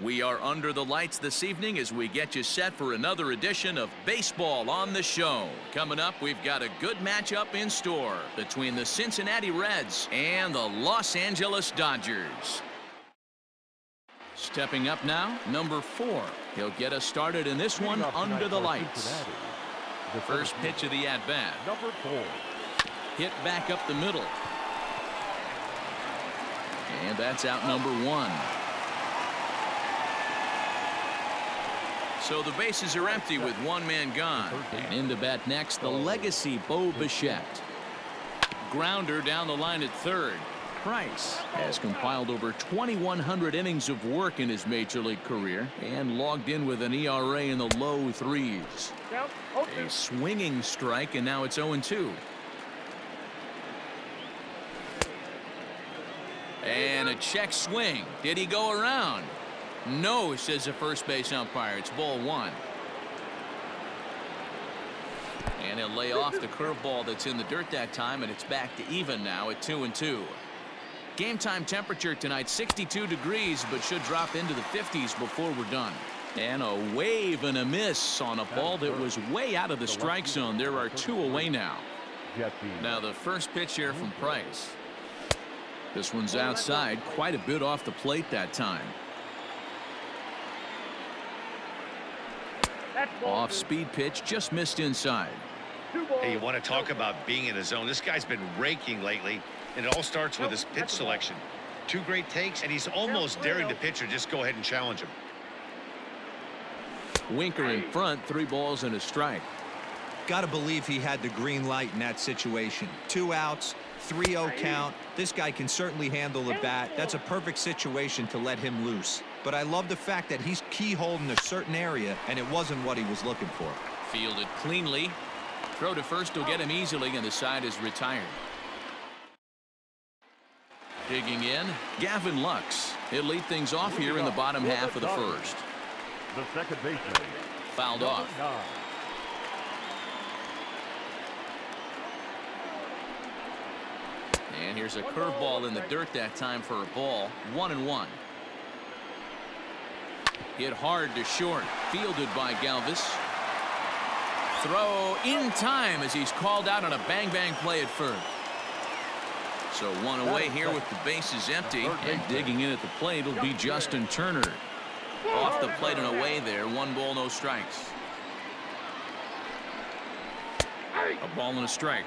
We are under the lights this evening as we get you set for another edition of Baseball on the Show. Coming up, we've got a good matchup in store between the Cincinnati Reds and the Los Angeles Dodgers. Stepping up now, number 4. He'll get us started in this one under the lights. The first pitch of the at-bat. Number 4. Hit back up the middle. And that's out number 1. So the bases are empty with one man gone. And in to bat next, the legacy Bo Bichette. Grounder down the line at third. Price has compiled over 2,100 innings of work in his major league career and logged in with an ERA in the low 3s. A swinging strike, and now it's 0-2. And a check swing. Did he go around? No, says the first base umpire. It's ball 1. And he'll lay off the curveball that's in the dirt that time, and it's back to even now at 2-2. Game time temperature tonight 62 degrees, but should drop into the 50s before we're done. And a wave and a miss on a ball that was way out of the strike zone. There are 2 away now. Now the first pitch here from Price. This one's outside, quite a bit off the plate that time. Off speed pitch, just missed inside. Hey, you want to talk about being in a zone? This guy's been raking lately, and it all starts with his pitch selection. 2 great takes, and he's almost daring the pitcher just go ahead and challenge him. Winker in front, 3 balls and a strike. Gotta believe he had the green light in that situation. 2 outs, 3-0 count. This guy can certainly handle the bat. That's a perfect situation to let him loose. But I love the fact that he's keyholed a certain area, and it wasn't what he was looking for. Fielded cleanly. Throw to first will get him easily, and the side is retired. Digging in, Gavin Lux. He'll lead things off here in the bottom half of the first. The second baseman. Fouled off. 9. And here's a curveball in the dirt that time for a ball. 1-1. Hit hard to short. Fielded by Galvis. Throw in time as he's called out on a bang-bang play at first. So 1 away here with the bases empty. And digging in at the plate will be Justin Turner. Off the plate and away there. 1 ball, no strikes. A ball and a strike.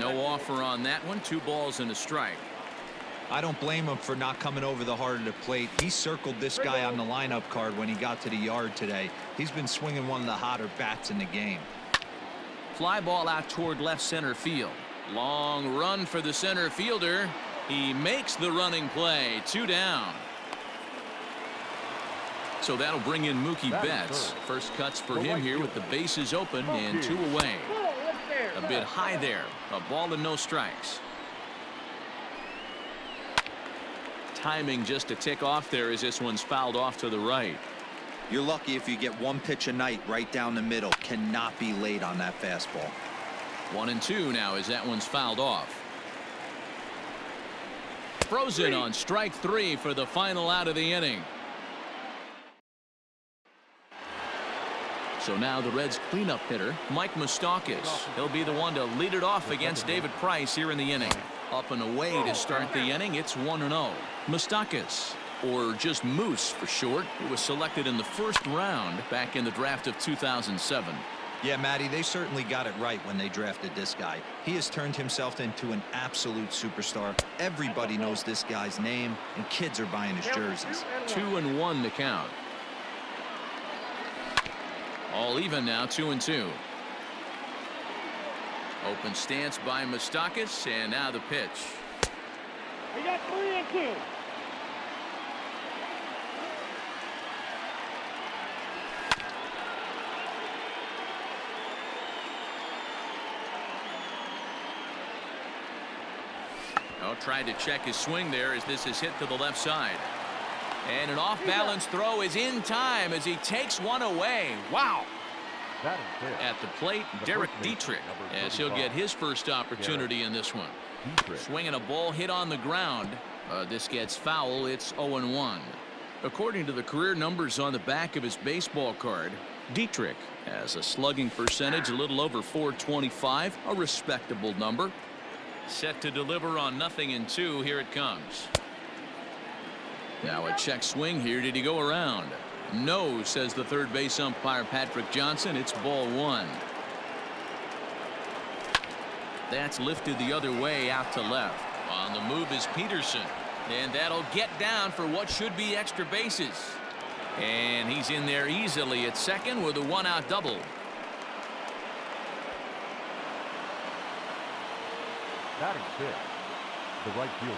No offer on that one. 2 balls and a strike. I don't blame him for not coming over the heart of the plate. He circled this guy on the lineup card when he got to the yard today. He's been swinging one of the hotter bats in the game. Fly ball out toward left center field. Long run for the center fielder. He makes the running play. 2 down. So that'll bring in Mookie Betts. First cuts for him here with the bases open and 2 away. A bit high there. A ball and no strikes. Timing just a tick off there as this one's fouled off to the right. You're lucky if you get 1 pitch a night right down the middle. Cannot be late on that fastball. 1-2 now as that one's fouled off. Frozen on strike 3 for the final out of the inning. So now the Reds cleanup hitter, Mike Moustakas. He'll be the one to lead it off against David Price here in the inning. Up and away to start the inning. It's 1-0. Moustakas, or just Moose for short, who was selected in the first round back in the draft of 2007. Yeah, Matty, they certainly got it right when they drafted this guy. He has turned himself into an absolute superstar. Everybody knows this guy's name, and kids are buying his jerseys. 2-1 to count. All even now, 2-2. Open stance by Moustakas, and now the pitch. We got 3-2. Tried to check his swing there as this is hit to the left side. And an off-balance throw is in time as he takes one away. Wow. At the plate, Derek Dietrich, as he'll get his first opportunity in this one. Dietrich. Swinging a ball hit on the ground. This gets foul. It's 0-1. According to the career numbers on the back of his baseball card, Dietrich has a slugging percentage a little over .425, a respectable number. Set to deliver on 0-2. Here it comes. Now a check swing here. Did he go around? No, says the third base umpire Patrick Johnson. It's ball one. That's lifted the other way out to left. On the move is Peterson. And that'll get down for what should be extra bases. And he's in there easily at second with a one-out double. Batting fifth, the right fielder,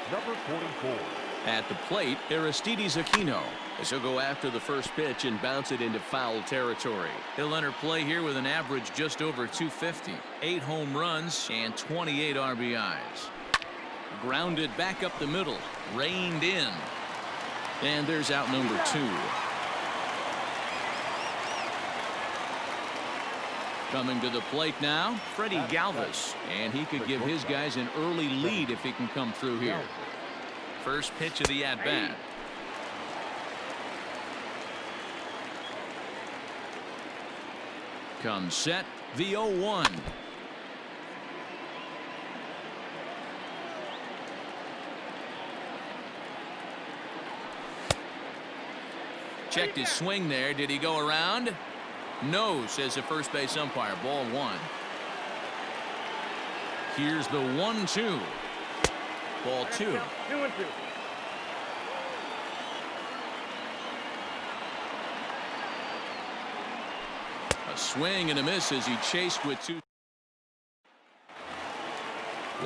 number 44. At the plate, Aristides Aquino, as he'll go after the first pitch and bounce it into foul territory. He'll enter play here with an average just over .250, 8 home runs and 28 RBIs. Grounded back up the middle, reined in. And there's out number 2. Coming to the plate now, Freddie Galvis, and he could give his guys an early lead if he can come through here. First pitch of the at-bat. Comes set, the 0-1. Checked his swing there. Did he go around? No, says the first base umpire. Ball one. Here's the 1-2. Ball two. 2-2. A swing and a miss as he chased with 2.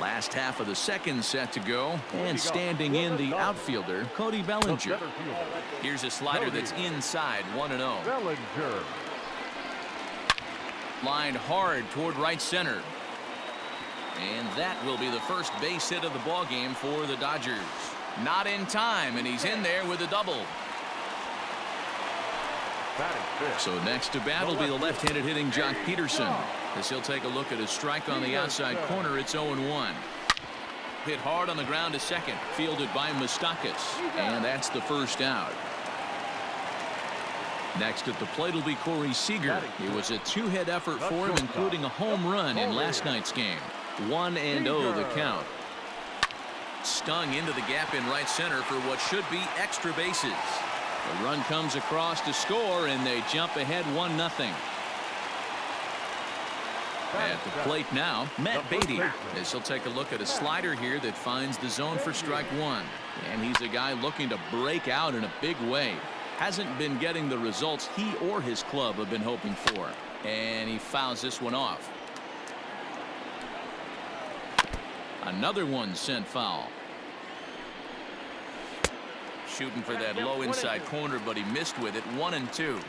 Last half of the second set to go, and standing in the outfielder Cody Bellinger. Here's a slider that's inside, 1-0. Bellinger. Lined hard toward right center. And that will be the first base hit of the ball game for the Dodgers. Not in time, and he's in there with a double. Batting fifth. So next to bat will be the left-handed hitting Jock Peterson. As he'll take a look at a strike on the outside corner, it's 0-1. Hit hard on the ground to second, fielded by Moustakas, and that's the first out. Next at the plate will be Corey Seager. It was a two-hit effort for him, including a home run in last night's game. 1-0 the count. Stung into the gap in right center for what should be extra bases. The run comes across to score, and they jump ahead 1-0. At the plate now, Matt Beatty, as he'll take a look at a slider here that finds the zone for strike one. And he's a guy looking to break out in a big way. Hasn't been getting the results he or his club have been hoping for. And he fouls this one off. Another one sent foul. Shooting for that low inside corner, but he missed with it. 1-2.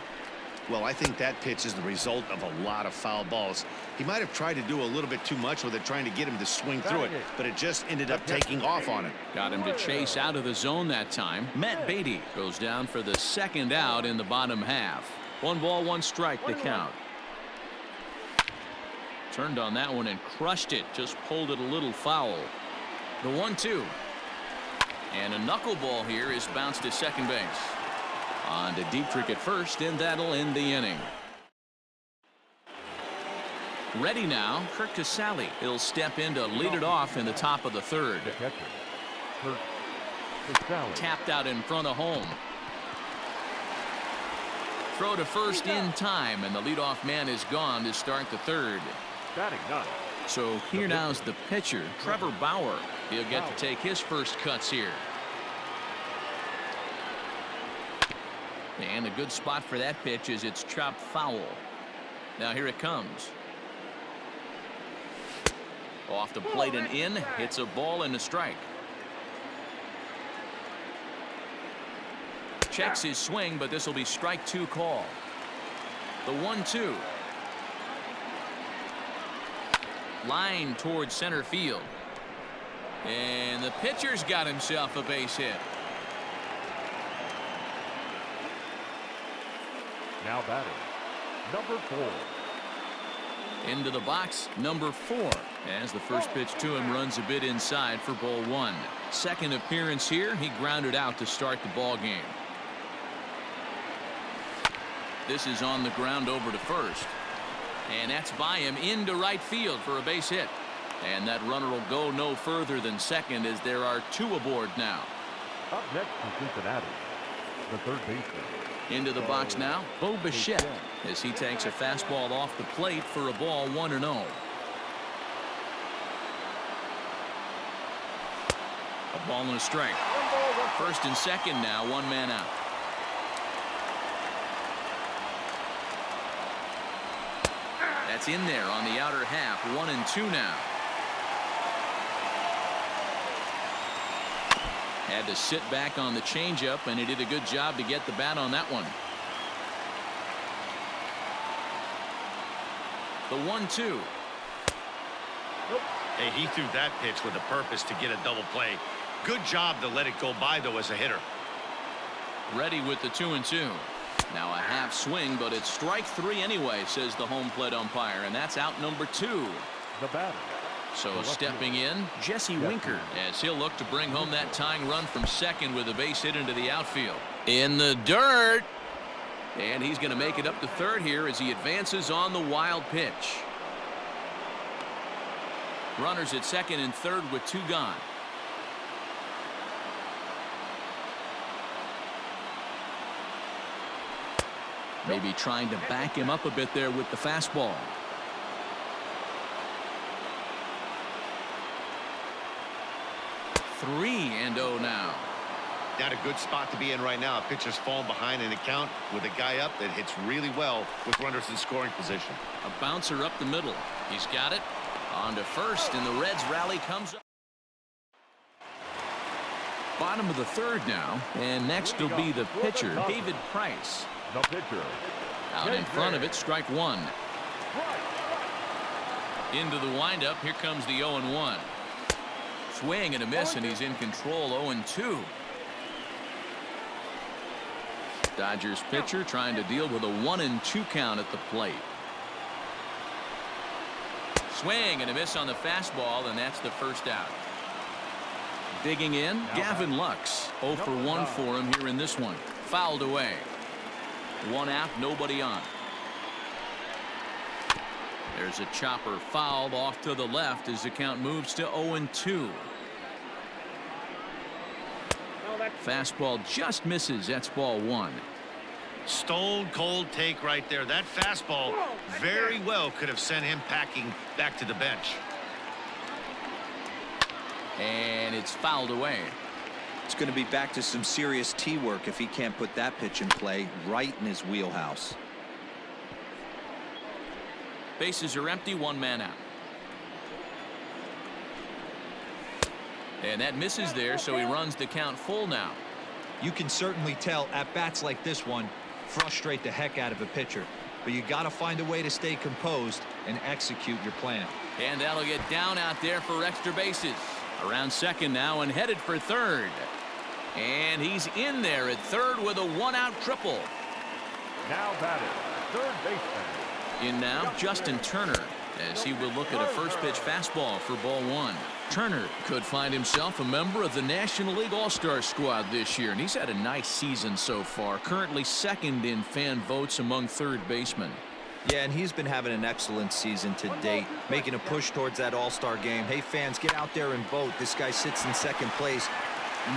Well, I think that pitch is the result of a lot of foul balls. He might have tried to do a little bit too much with it, trying to get him to swing through it, but it just ended up taking off on him. Got him to chase out of the zone that time. Matt Beatty goes down for the second out in the bottom half. 1 ball, 1 strike to count. Turned on that one and crushed it. Just pulled it a little foul. The 1-2. And a knuckleball here is bounced to second base. On to Dietrich at first, and that'll end the inning. Ready now, Kirk Casale. He'll step in to lead it off in the top of the third. The catcher, Kirk Casale. Tapped out in front of home. Throw to first in time, and the leadoff man is gone to start the third. Batting ninth. So here now's the pitcher, Trevor Bauer. He'll get to take his first cuts here. And a good spot for that pitch is it's chopped foul. Now here it comes. Off the plate and in. It's a ball and a strike. Checks his swing, but this will be strike 2 call. The 1-2. Line towards center field. And the pitcher's got himself a base hit. Now batting, number 4. Into the box, number 4. As the first pitch to him runs a bit inside for ball one. Second appearance here, he grounded out to start the ball game. This is on the ground over to first. And that's by him into right field for a base hit. And that runner will go no further than second as there are two aboard now. Up next to Cincinnati, the third baseman. Into the box now, Bo Bichette, as he takes a fastball off the plate for a ball 1-0. A ball and a strike. First and second now, one man out. That's in there on the outer half, 1-2 now. Had to sit back on the changeup, and he did a good job to get the bat on that one. The 1-2. Hey, he threw that pitch with a purpose to get a double play. Good job to let it go by, though, as a hitter. Ready with the 2-2. Now a half swing, but it's strike three anyway, says the home plate umpire, and that's out number 2. The batter. So stepping in, Jesse Winker, as he'll look to bring home that tying run from second with a base hit into the outfield. In the dirt. And he's going to make it up to third here as he advances on the wild pitch. Runners at second and third with 2 gone. Maybe trying to back him up a bit there with the fastball. Three and 0 now. Not a good spot to be in right now. A pitcher's falling behind in the count with a guy up that hits really well with runners in scoring position. A bouncer up the middle. He's got it. On to first, and the Reds rally comes up. Bottom of the third now, and next will be the pitcher, David Price. The pitcher. Out in front of it, strike one. Into the windup, here comes the 0-1. Swing and a miss, and he's in control. 0-2. Dodgers pitcher trying to deal with a 1-2 count at the plate. Swing and a miss on the fastball, and that's the first out. Digging in, Gavin Lux. 0 for 1 for him here in this one. Fouled away. 1 out, nobody on. There's a chopper fouled off to the left as the count moves to 0-2. Fastball just misses. That's ball 1. Stone cold take right there. That fastball very well could have sent him packing back to the bench. And it's fouled away. It's going to be back to some serious tee work if he can't put that pitch in play right in his wheelhouse. Bases are empty, 1 man out. And that misses there, so he runs the count full now. You can certainly tell at bats like this one frustrate the heck out of a pitcher, but you got to find a way to stay composed and execute your plan. And that'll get down out there for extra bases. Around second now and headed for third. And he's in there at third with a 1-out triple. Now batting, third baseman. In now, Justin Turner, as he will look at a first pitch fastball for ball 1. Turner could find himself a member of the National League All-Star squad this year, and he's had a nice season so far, currently second in fan votes among third basemen. Yeah, and he's been having an excellent season to date, making a push towards that All-Star game. Hey, fans, get out there and vote. This guy sits in second place.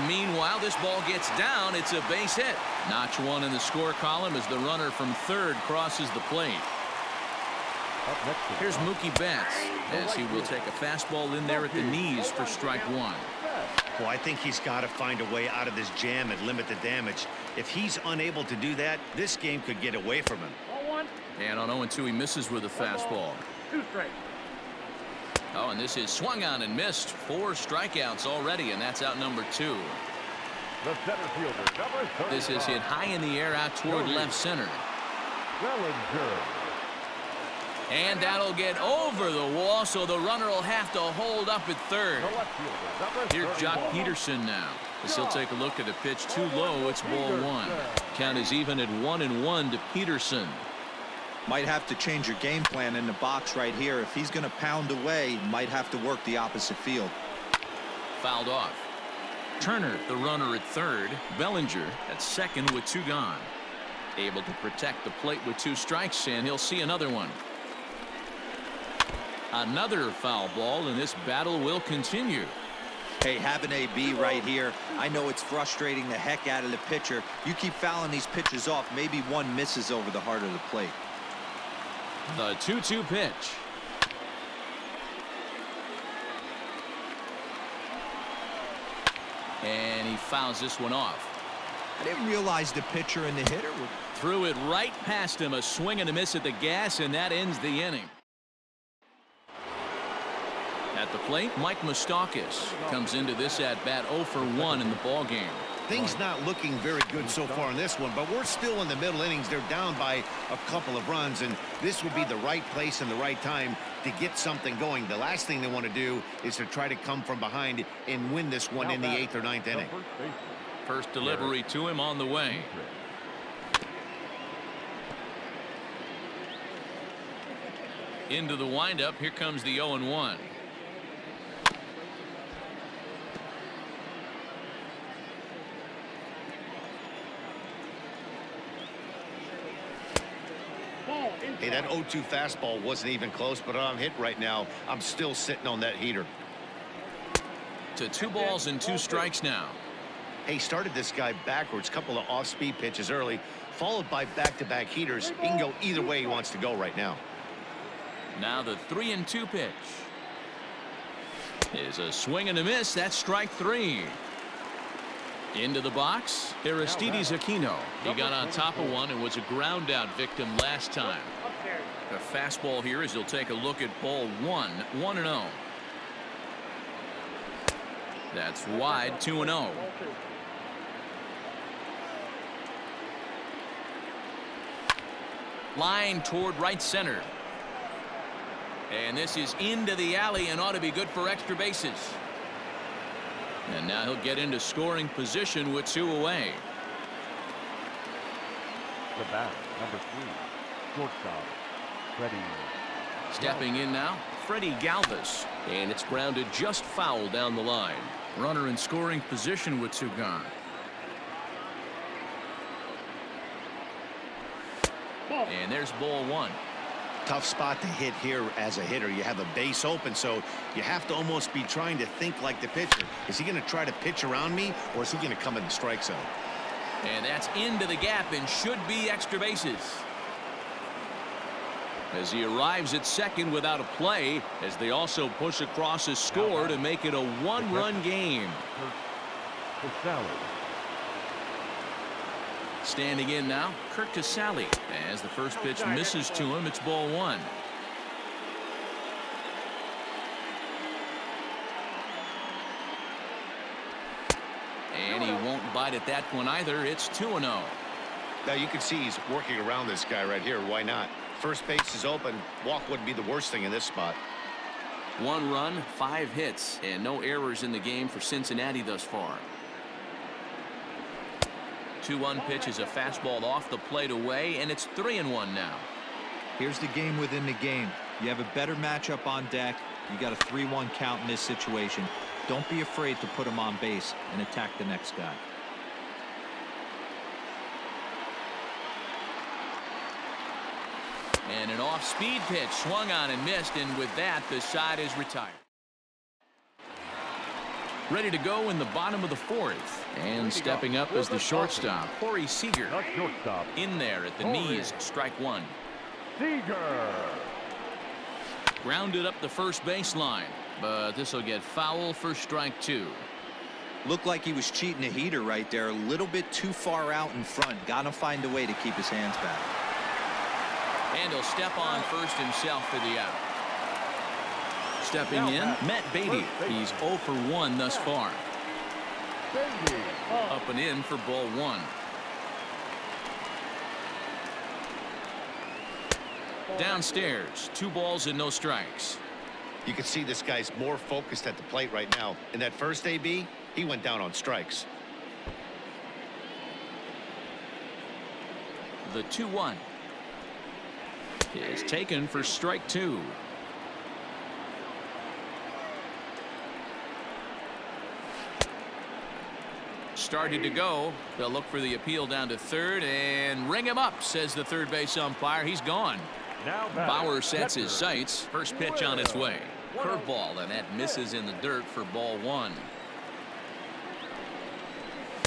Meanwhile, this ball gets down. It's a base hit. Notch 1 in the score column as the runner from third crosses the plate. Here's Mookie Betts as he will take a fastball in there at the knees for strike 1. Well, I think he's got to find a way out of this jam and limit the damage. If he's unable to do that, this game could get away from him. And on 0-2, he misses with a fastball. 2 strikes. Oh, and this is swung on and missed. 4 strikeouts already, and that's out number 2. The center fielder, number 35. This is hit high in the air out toward left center. Bellinger. And that'll get over the wall, so the runner will have to hold up at third. The left fielder, number Here's Jock 31. Peterson now. As he'll take a look at a pitch too low. It's ball 1. Count is even at 1-1 to Peterson. Might have to change your game plan in the box right here. If he's going to pound away, might have to work the opposite field. Fouled off. Turner, the runner at third. Bellinger at second with 2 gone. Able to protect the plate with 2 strikes, and he'll see another one. Another foul ball, and this battle will continue. Hey, have an AB right here. I know it's frustrating the heck out of the pitcher. You keep fouling these pitches off, maybe one misses over the heart of the plate. The 2-2 pitch. And he fouls this one off. I didn't realize the pitcher and the hitter were... Threw it right past him. A swing and a miss at the gas, and that ends the inning. At the plate, Mike Moustakas comes into this at-bat 0 for 1 in the ballgame. Things not looking very good so far in this one, but we're still in the middle innings. They're down by a couple of runs, and this would be the right place and the right time to get something going. The last thing they want to do is to try to come from behind and win this one in the 8th or 9th inning. First delivery to him on the way. Into the windup. Here comes the 0-1. Hey, that 0-2 fastball wasn't even close, but I'm hit right now. I'm still sitting on that heater. To 2 balls and 2 strikes now. Hey, started this guy backwards, couple of off-speed pitches early, followed by back-to-back heaters. He can go either way he wants to go right now. Now the 3-2 pitch is a swing and a miss. That's strike 3. Into the box, Aristides Aquino. He got on top of one and was a ground out victim last time. A fastball here as he'll take a look at ball 1, 1-0. That's wide, 2-0. Line toward right center. And this is into the alley and ought to be good for extra bases. And now he'll get into scoring position with 2 away. The bat, number 3, shortstop, Freddie. Stepping in now, Freddie Galvis. And it's grounded just foul down the line. Runner in scoring position with 2 gone. And there's ball 1. Tough spot to hit here as a hitter. You have a base open, so you have to almost be trying to think like the pitcher. Is he going to try to pitch around me, or is he going to come in the strike zone? And that's into the gap and should be extra bases. As he arrives at second without a play, as they also push across a score to make it a 1-run game. Casali. Standing in now, Curt Casali. As the first pitch misses to him, it's ball 1. And he won't bite at that one either. It's 2-0. Now you can see he's working around this guy right here. Why not? First base is open. Walk wouldn't be the worst thing in this spot. 1 run, 5 hits, and no errors in the game for Cincinnati thus far. 2-1 pitch is a fastball off the plate away, and it's 3-1 now. Here's the game within the game. You have a better matchup on deck. You got a 3-1 count in this situation. Don't be afraid to put him on base and attack the next guy. And an off-speed pitch swung on and missed, and with that, the side is retired. Ready to go in the bottom of the 4th. And stepping up as the shortstop, Corey Seager. The shortstop, In there at the knees, strike 1. Seager. Grounded up the first baseline, but this will get foul for strike 2. Looked like he was cheating a heater right there. A little bit too far out in front. Got to find a way to keep his hands back. And he'll step on first himself for the out. Stepping in, Matt Beatty. He's 0 for 1 thus far. Up and in for ball 1. Downstairs, 2 balls and no strikes. You can see this guy's more focused at the plate right now. In that first AB, he went down on strikes. The 2-1. is taken for strike 2. Started to go. They'll look for the appeal down to third and ring him up, says the third base umpire. He's gone. Now Bauer sets his sights. First pitch on its way. Curveball, and that misses in the dirt for ball 1.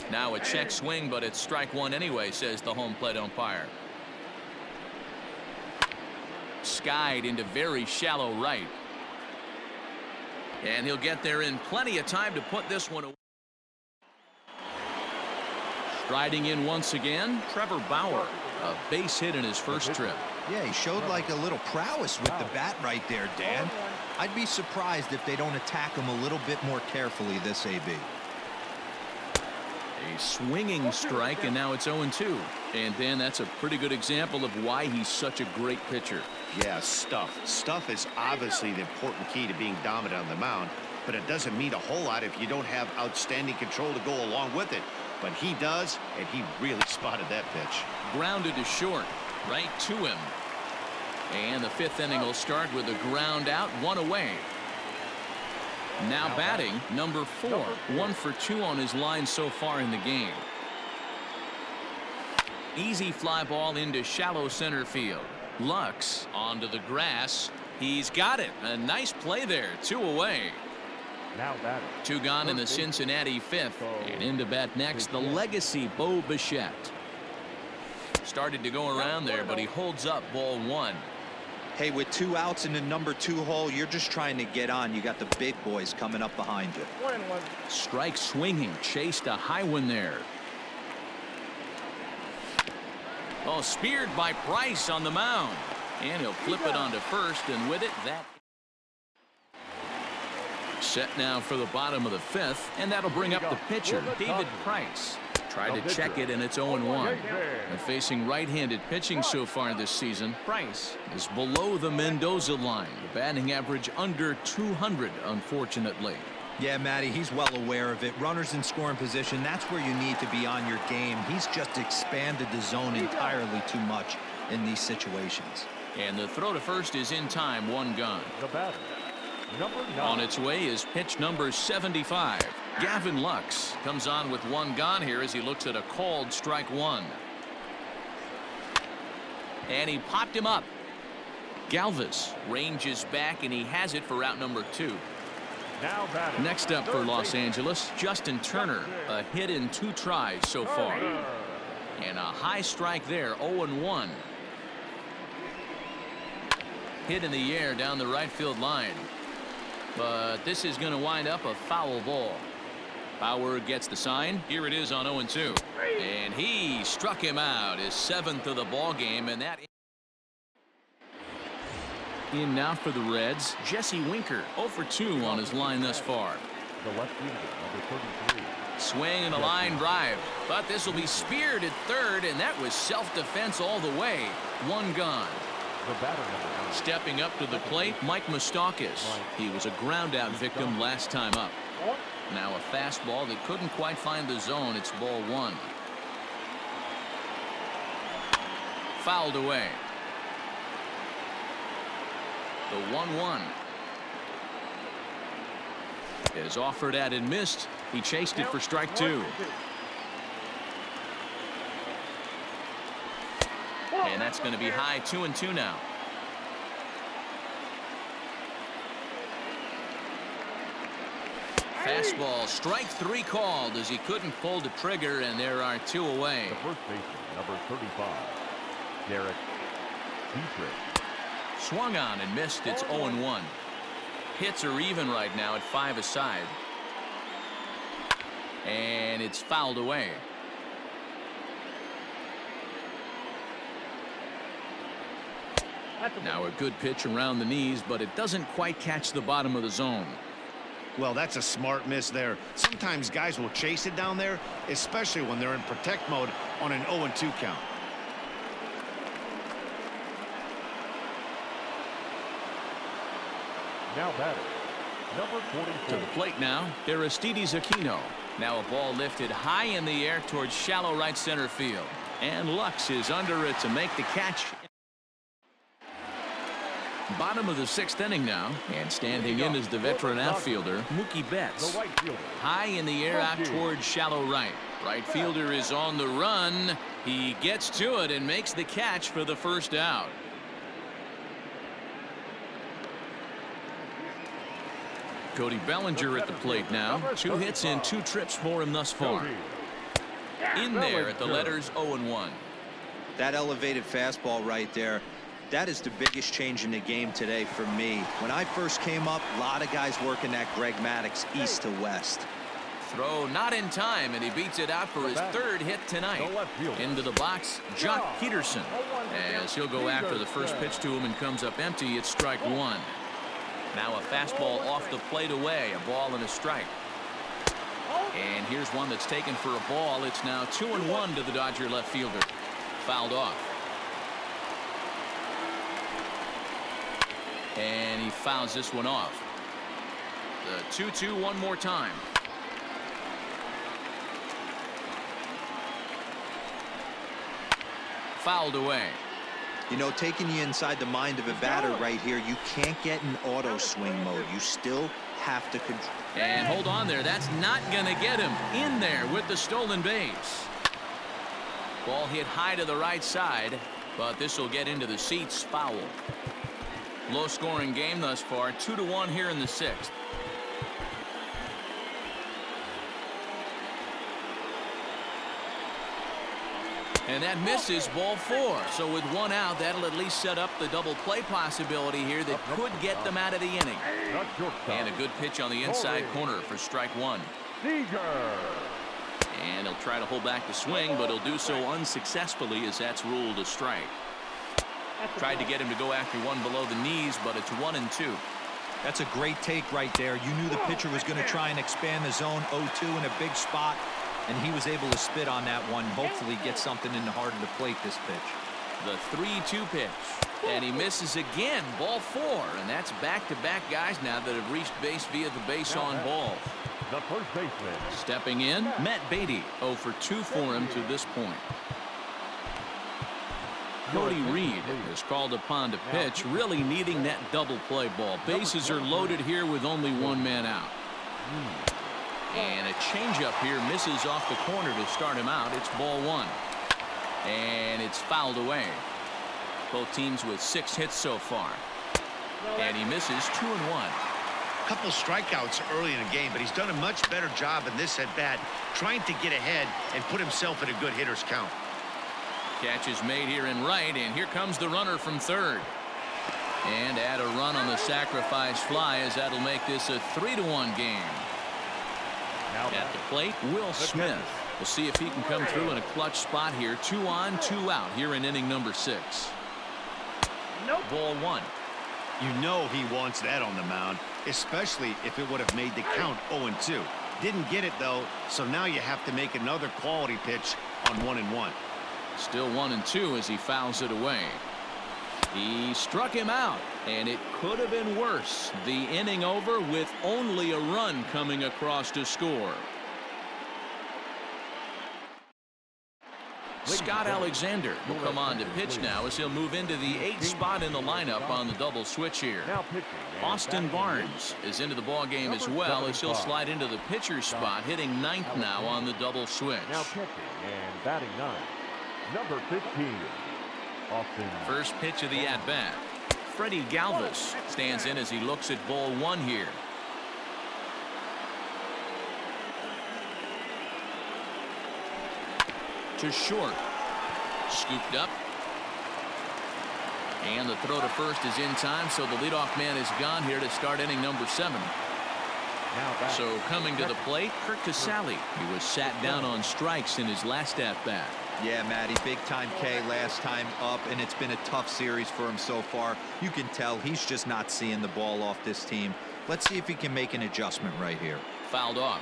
Now a check swing, but it's strike 1 anyway, says the home plate umpire. Skied into very shallow right. And he'll get there in plenty of time to put this one away. Striding in once again, Trevor Bauer. A base hit in his first trip. Yeah, he showed like a little prowess with the bat right there, Dan. I'd be surprised if they don't attack him a little bit more carefully this AB. A swinging strike, and now it's 0-2. And then that's a pretty good example of why he's such a great pitcher. Yeah, stuff. Stuff is obviously the important key to being dominant on the mound, but it doesn't mean a whole lot if you don't have outstanding control to go along with it. But he does, and he really spotted that pitch. Grounded to short, right to him. And the 5th inning will start with a ground out, 1 away. Now batting, number 4. 1 for 2 on his line so far in the game. Easy fly ball into shallow center field. Lux onto the grass. He's got it. A nice play there. 2 away. Now batting. 2 gone in the Cincinnati 5th. And into bat next, the legacy Bo Bichette. Started to go around there, but he holds up ball 1. Hey, with 2 outs in the number 2 hole, you're just trying to get on. You got the big boys coming up behind you. Strike swinging, chased a high one there. Oh, speared by Price on the mound. And he'll flip it onto first, and with it, that. Set now for the bottom of the 5th, and that'll bring up the pitcher, David Price. Tried to check it, and it's 0-1. And facing right-handed pitching so far this season, Price is below the Mendoza line. The batting average under 200, unfortunately. Yeah, Matty, he's well aware of it. Runners in scoring position, that's where you need to be on your game. He's just expanded the zone entirely too much in these situations. And the throw to first is in time, 1 gone. The batter, number 9. On its way is pitch number 75. Gavin Lux comes on with 1 gone here as he looks at a called strike 1. And he popped him up. Galvis ranges back, and he has it for out number 2. Now batting. Next up for Los Angeles, Justin Turner. A hit in 2 tries so far. And a high strike there, 0-1. Hit in the air down the right field line. But this is going to wind up a foul ball. Bauer gets the sign. Here it is on 0-2. And he struck him out, his 7th of the ball game, and that. In now for the Reds, Jesse Winker, 0 for 2 on his line thus far. The left fielder, number 33. Swing and a line drive, but this will be speared at third, and that was self-defense all the way. 1 gone. The batter, number 9. Stepping up to the plate, Mike Moustakas. He was a ground-out victim last time up. Now a fastball that couldn't quite find the zone. It's ball 1. Fouled away. The 1-1 is offered at and missed. He chased it for strike 2. And that's going to be high, 2-2 now. Fastball, strike 3 called as he couldn't pull the trigger, and there are 2 away. The first baseman, number 35, Derek Dietrich. Swung on and missed. It's 0-1. Hits are even right now at 5 aside. And it's fouled away. Now a good pitch around the knees, but it doesn't quite catch the bottom of the zone. Well, that's a smart miss there. Sometimes guys will chase it down there, especially when they're in protect mode on an 0-2 count. Now batting, number 44. To the plate now, Aristides Aquino. Now a ball lifted high in the air towards shallow right center field. And Lux is under it to make the catch. Bottom of the 6th inning now, and standing in is the veteran outfielder Mookie Betts. The right fielder. High in the air out towards shallow right. Right fielder is on the run. He gets to it and makes the catch for the first out. Cody Bellinger at the plate now. 2 hits and 2 trips for him thus far. In there at the letters 0-1. That elevated fastball right there, that is the biggest change in the game today for me. When I first came up, a lot of guys working that Greg Maddux east to west. Throw not in time, and he beats it out for his 3rd hit tonight. Into the box, Jock Peterson. As he'll go after the first pitch to him and comes up empty, it's strike 1. Now a fastball off the plate away, a ball and a strike. And here's one that's taken for a ball. It's now 2-1 to the Dodger left fielder. Fouled off. And he fouls this one off. The 2-2 one more time. Fouled away. You know, taking you inside the mind of a batter right here, you can't get in auto swing mode. You still have to control. And hold on there. That's not going to get him in there with the stolen base. Ball hit high to the right side, but this will get into the seats. Foul. Low scoring game thus far. 2-1 here in the 6th. And that misses, ball 4. So with 1 out, that'll at least set up the double play possibility here that could get them out of the inning. And a good pitch on the inside corner for strike 1. And he'll try to hold back the swing, but he'll do so unsuccessfully as that's ruled a strike. Tried to get him to go after one below the knees, but it's 1-2. That's a great take right there. You knew the pitcher was going to try and expand the zone 0-2 in a big spot, and he was able to spit on that one. Hopefully get something in the heart of the plate this pitch. The 3-2 pitch. And he misses again. Ball 4. And that's back-to-back guys now that have reached base via the base on ball. The first baseman. Stepping in, Matt Beatty. 0 for 2 for him to this point. Cody Reed is called upon to pitch, really needing that double play ball. Bases are loaded here with only 1 man out. And a changeup here misses off the corner to start him out. It's ball 1. And it's fouled away. Both teams with 6 hits so far. And he misses 2-1. Couple strikeouts early in the game, but he's done a much better job in this at bat, trying to get ahead and put himself in a good hitter's count. Catch is made here in right, and here comes the runner from third. And add a run on the sacrifice fly, as that'll make this a 3-1 game. At the plate, Will Smith. We'll see if he can come through in a clutch spot here. 2 on, 2 out here in inning number 6. Ball 1. You know he wants that on the mound, especially if it would have made the count 0-2. Didn't get it, though, so now you have to make another quality pitch on 1-1. Still 1-2 as he fouls it away. He struck him out, and it could have been worse. The inning over with only a run coming across to score. Scott Alexander will come on to pitch now as he'll move into the 8th spot in the lineup on the double switch here. Austin Barnes is into the ball game as well as he'll slide into the pitcher's spot, hitting 9th now on the double switch. Now pitching and batting 9, number 15, Austin. First pitch of the at-bat. Freddie Galvis stands in as he looks at ball 1 here. To short. Scooped up. And the throw to first is in time, so the leadoff man is gone here to start inning number 7. So coming to the plate, Curt Casali. He was sat down on strikes in his last at-bat. Yeah, Matty, big time K last time up, and it's been a tough series for him so far. You can tell he's just not seeing the ball off this team. Let's see if he can make an adjustment right here. Fouled off.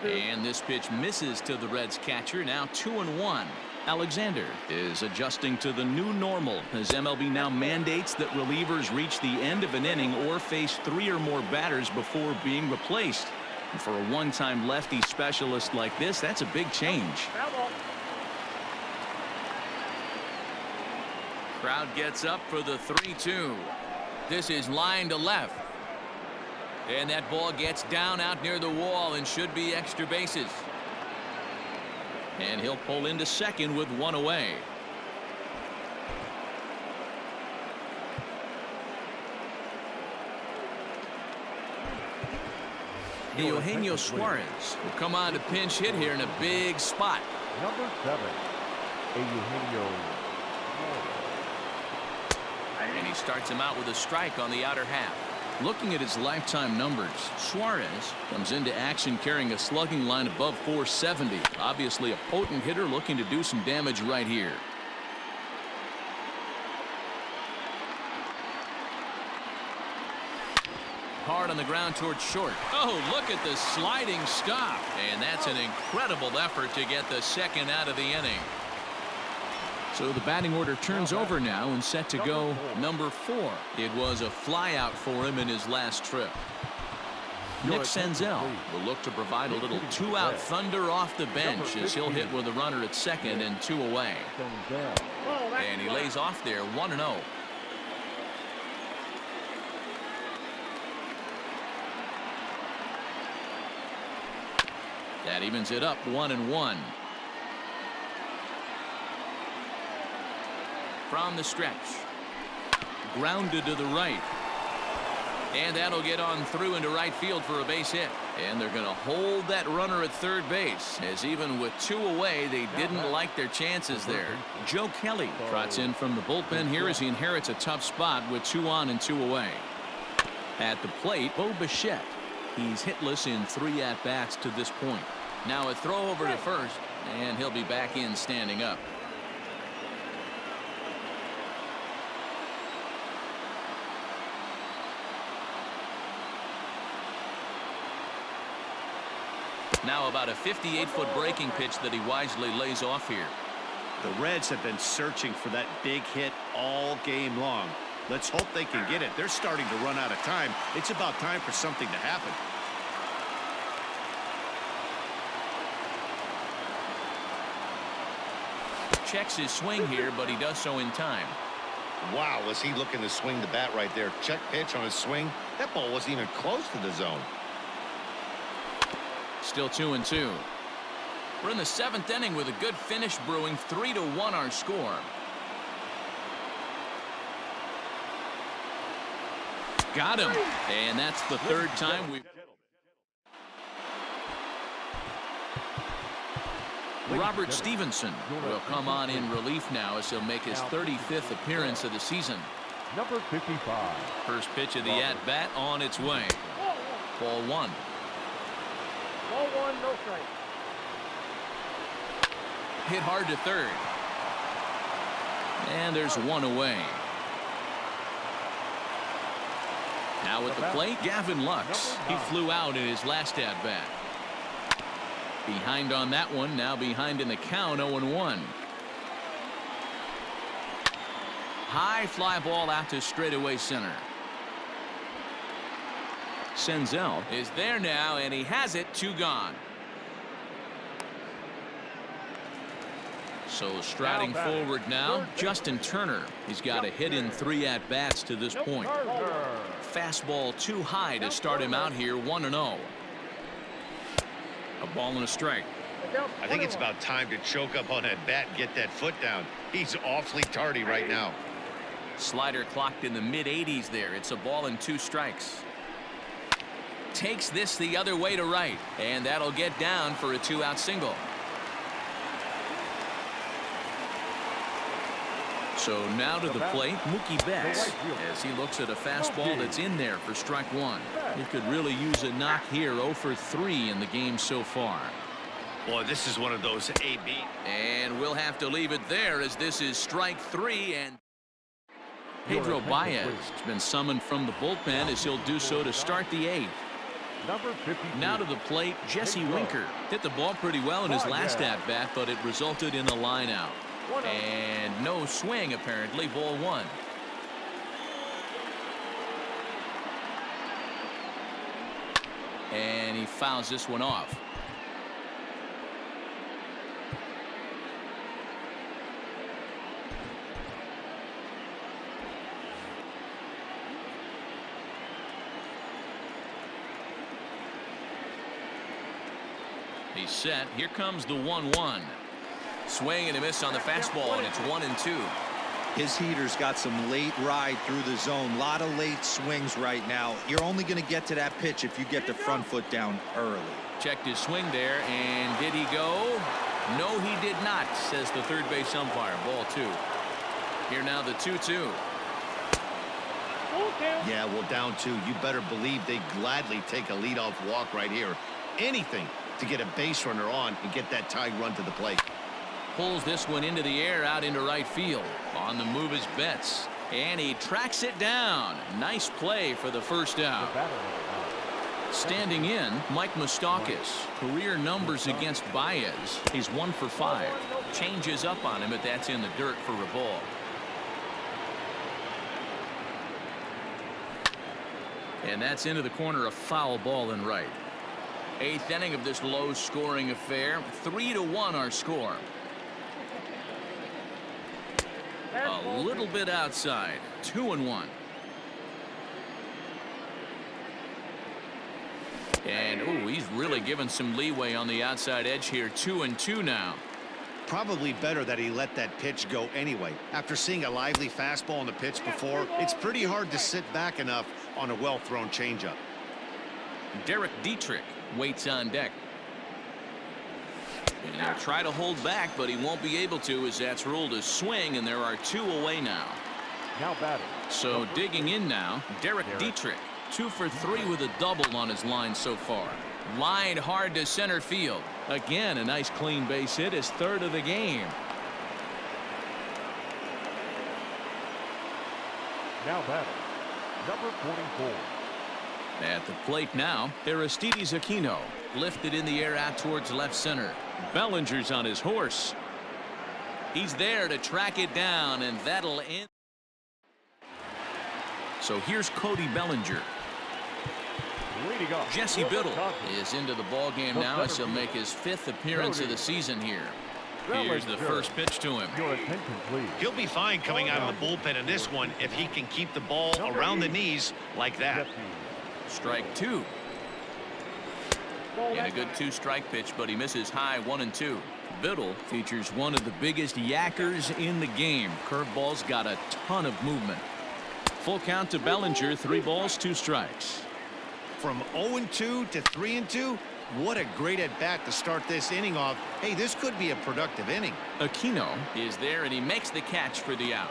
And this pitch misses to the Reds catcher. Now 2-1. Alexander is adjusting to the new normal as MLB now mandates that relievers reach the end of an inning or face 3 or more batters before being replaced. And for a one-time lefty specialist like this, that's a big change. Crowd gets up for the 3-2. This is line to left. And that ball gets down out near the wall and should be extra bases. And he'll pull into second with one away. Eugenio Suarez will come on to pinch hit here in a big spot. Number 7, Eugenio Suarez. And he starts him out with a strike on the outer half. Looking at his lifetime numbers, Suarez comes into action carrying a slugging line above 470. Obviously a potent hitter looking to do some damage right here. Hard on the ground towards short. Oh, look at the sliding stop. And that's an incredible effort to get the second out of the inning. So the batting order turns over now and set to go number 4. It was a flyout for him in his last trip. Nick Senzel will look to provide a little 2-out thunder off the bench as he'll hit with a runner at second and 2 away. And he lays off there 1-0. That evens it up 1-1. From the stretch. Grounded to the right. And that'll get on through into right field for a base hit. And they're going to hold that runner at third base, as even with 2 away, they didn't like their chances there. Joe Kelly trots in from the bullpen here as he inherits a tough spot with 2 on and 2 away. At the plate, Bo Bichette. He's hitless in 3 at-bats to this point. Now a throw over to first, and he'll be back in standing up. Now about a 58-foot breaking pitch that he wisely lays off here. The Reds have been searching for that big hit all game long. Let's hope they can get it. They're starting to run out of time. It's about time for something to happen. Checks his swing here, but he does so in time. Wow, was he looking to swing the bat right there? Check pitch on his swing. That ball wasn't even close to the zone. Still 2-2. We're in the 7th inning with a good finish brewing. 3-1 our score. Got him. And that's the 3rd time we. Robert Stevenson will come on in relief now as he'll make his 35th appearance of the season. Number 55. First pitch of the at-bat on its way. Ball 1. Ball 1, no strike. Hit hard to third. And there's 1 away. Now at the plate, Gavin Lux. He flew out in his last at-bat. Behind on that one, now behind in the count, 0-1. High fly ball out to straightaway center. Senzel is there now, and he has it. 2 gone. So striding forward now, Justin Turner. He's got a hit in 3 at-bats to this point. Fastball too high to start him out here, 1-0. A ball and a strike. I think it's about time to choke up on that bat and get that foot down. He's awfully tardy right now. Slider clocked in the mid-80s there. It's a ball and 2 strikes. Takes this the other way to right, and that'll get down for a 2-out single. So now to the plate, Mookie Betts, as he looks at a fastball that's in there for strike 1. He could really use a knock here. 0 for 3 in the game so far. Boy, this is one of those AB. And we'll have to leave it there as this is strike 3. And Pedro Baez has been summoned from the bullpen as he'll do so to start the 8th. Number 52. Now to the plate, Jesse Winker. Hit the ball pretty well in his last at-bat, but it resulted in a line out. And no swing, apparently. Ball 1. And he fouls this one off. He's set. Here comes the 1-1. Swing and a miss on the fastball, and it's 1-2. His heater's got some late ride through the zone. A lot of late swings right now. You're only going to get to that pitch if you get the front foot down early. Checked his swing there, and did he go? No, he did not, says the third base umpire. Ball 2. Here now the 2-2. Yeah, well, down 2. You better believe they gladly take a leadoff walk right here. Anything to get a base runner on and get that tie run to the plate. Pulls this one into the air out into right field. On the move is Betts, and he tracks it down. Nice play for the first out. Standing in, Mike Moustakas. Career numbers against Baez. He's 1 for 5. Changes up on him, but that's in the dirt for a ball. And that's into the corner, a foul ball in right. 8th inning of this low-scoring affair. 3-1 our score. A little bit outside. 2-1. And oh, he's really given some leeway on the outside edge here. 2-2 now. Probably better that he let that pitch go anyway. After seeing a lively fastball on the pitch before, it's pretty hard to sit back enough on a well-thrown changeup. Derek Dietrich waits on deck. And he'll try to hold back, but he won't be able to, as that's ruled a swing, and there are 2 away now. Now batting. So digging in now, Derek Dietrich. 2 for 3 with a double on his line so far. Lined hard to center field. Again, a nice clean base hit, his 3rd of the game. Now batting. Number 44. At the plate now, Aristides Aquino. Lifted in the air out towards left center. Bellinger's on his horse. He's there to track it down, and that'll end. So here's Cody Bellinger. Leading off. Jesse Biddle is into the ball game now as he'll make his 5th appearance of the season here. Here's the first pitch to him. Your attention, please. He'll be fine coming out of the bullpen in this one if he can keep the ball around the knees like that. Strike 2. And a good 2-strike pitch, but he misses high 1-2. Biddle features one of the biggest yackers in the game. Curveball's got a ton of movement. Full count to Bellinger. 3 balls, 2 strikes. From 0-2 to 3-2, what a great at-bat to start this inning off. Hey, this could be a productive inning. Aquino is there, and he makes the catch for the out.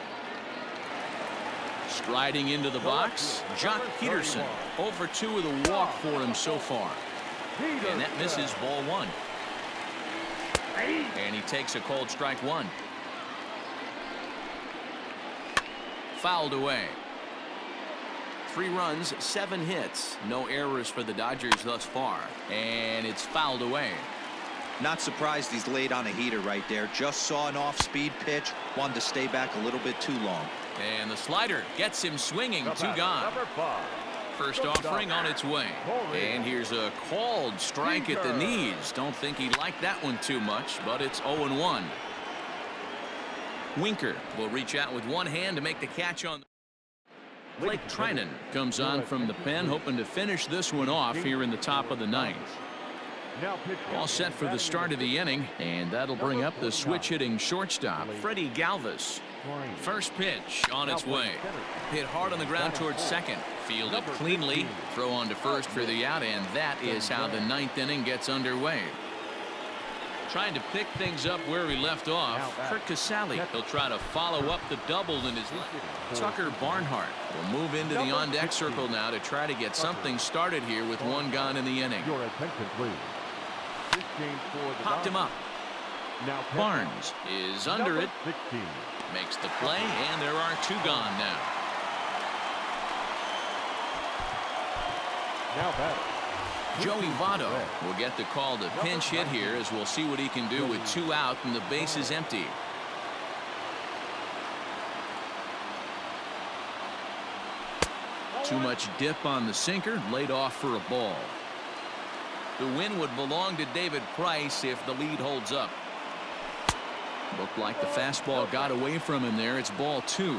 Striding into the box, Jock Peterson. 0 for 2 with a walk for him so far. And that misses ball 1. And he takes a cold strike 1. Fouled away. 3 runs, 7 hits. No errors for the Dodgers thus far. And it's fouled away. Not surprised he's laid on a heater right there. Just saw an off-speed pitch. Wanted to stay back a little bit too long. And the slider gets him swinging. 2 gone. Number 5. First offering on its way. And here's a called strike at the knees. Don't think he liked that one too much, but it's 0-1. Winker will reach out with one hand to make the catch on. Blake Trinan comes on from the pen, hoping to finish this one off here in the top of the 9th. All set for the start of the inning, and that'll bring up the switch-hitting shortstop, Freddie Galvis. First pitch on its way. Hit hard on the ground towards second. Fielded cleanly. Throw on to first for the out, and that is how the 9th inning gets underway. Trying to pick things up where we left off. Kurt Casale. He'll try to follow up the double in his left. Tucker Barnhart will move into the on-deck circle now to try to get something started here with 1 gone in the inning. Your attention, please. This game for the Popped him up. Now Barnes is under it. 16. Makes the play, and there are 2 gone now. Now batting. Joey Votto will get the call to pinch hit here, as we'll see what he can do with 2 out and the base is empty. Too much dip on the sinker, laid off for a ball. The win would belong to David Price if the lead holds up. Looked like the fastball got away from him there. It's ball 2.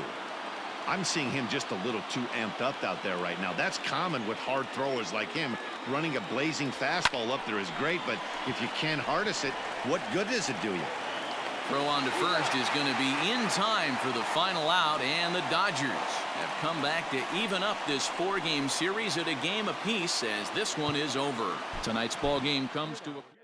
I'm seeing him just a little too amped up out there right now. That's common with hard throwers like him. Running a blazing fastball up there is great, but if you can't harness it, what good does it do you? Throw on to first is going to be in time for the final out, and the Dodgers have come back to even up this 4-game series at a game apiece as this one is over. Tonight's ball game comes to a